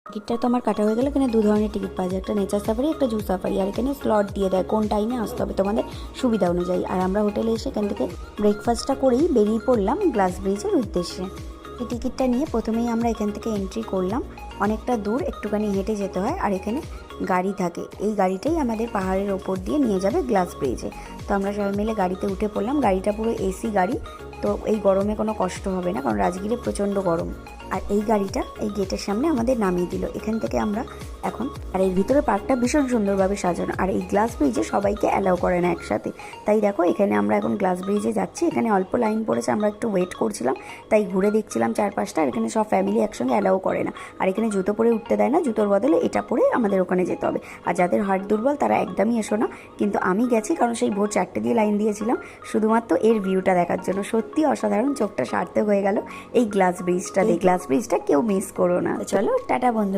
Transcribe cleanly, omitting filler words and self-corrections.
টিকিটটা তো আমার কাটা হয়ে গেল। এখানে দু ধরনের টিকিট পাওয়া যায়, একটা নেচার সাফারি, একটা জু সাফারি। আর এখানে স্লট দিয়ে দেয় কোন টাইমে আসতে হবে তোমাদের সুবিধা অনুযায়ী। আর আমরা হোটেলে এসে এখান থেকে ব্রেকফাস্টটা করেই বেরিয়ে পড়লাম গ্লাস ব্রিজের উদ্দেশ্যে। এই টিকিটটা নিয়ে প্রথমেই আমরা এখান থেকে এন্ট্রি করলাম। অনেকটা দূর একটুখানি হেঁটে যেতে হয়, আর এখানে গাড়ি থাকে। এই গাড়িটাই আমাদের পাহাড়ের ওপর দিয়ে নিয়ে যাবে গ্লাস ব্রিজে। তো আমরা সবাই মিলে গাড়িতে উঠে পড়লাম। গাড়িটা পুরো এসি গাড়ি, তো এই গরমে কোনো কষ্ট হবে না, কারণ রাজগীরে প্রচণ্ড গরম। আর এই গাড়িটা এই গেটের সামনে আমাদের নামিয়ে দিল। এখান থেকে আমরা এখন, আর এর ভিতরে পার্কটা ভীষণ সুন্দরভাবে সাজানো। আর এই গ্লাস ব্রিজে সবাইকে অ্যালাউ করে না একসাথে, তাই দেখো এখানে আমরা এখন গ্লাস ব্রিজে যাচ্ছি। এখানে অল্প লাইন পড়েছে, আমরা একটু ওয়েট করছিলাম, তাই ঘুরে দেখছিলাম চারপাশটা। আর এখানে সব ফ্যামিলি একসঙ্গে অ্যালাউ করে না। আর এখানে জুতো পরে উঠতে দেয় না, জুতোর বদলে এটা পরে আমাদের ওখানে যেতে হবে। আর যাদের হার্ট দুর্বল তারা একদমই এসো না। কিন্তু আমি গেছি, কারণ সেই ভোর 4টে দিয়ে লাইন দিয়েছিলাম শুধুমাত্র এর ভিউটা দেখার জন্য। সত্যি অসাধারণ, চোখটা সার্থক হয়ে গেল এই গ্লাস ব্রিজটা। গ্লাস ব্রিজটা কেউ মিস করো না। চলো টাটা বন্ধু।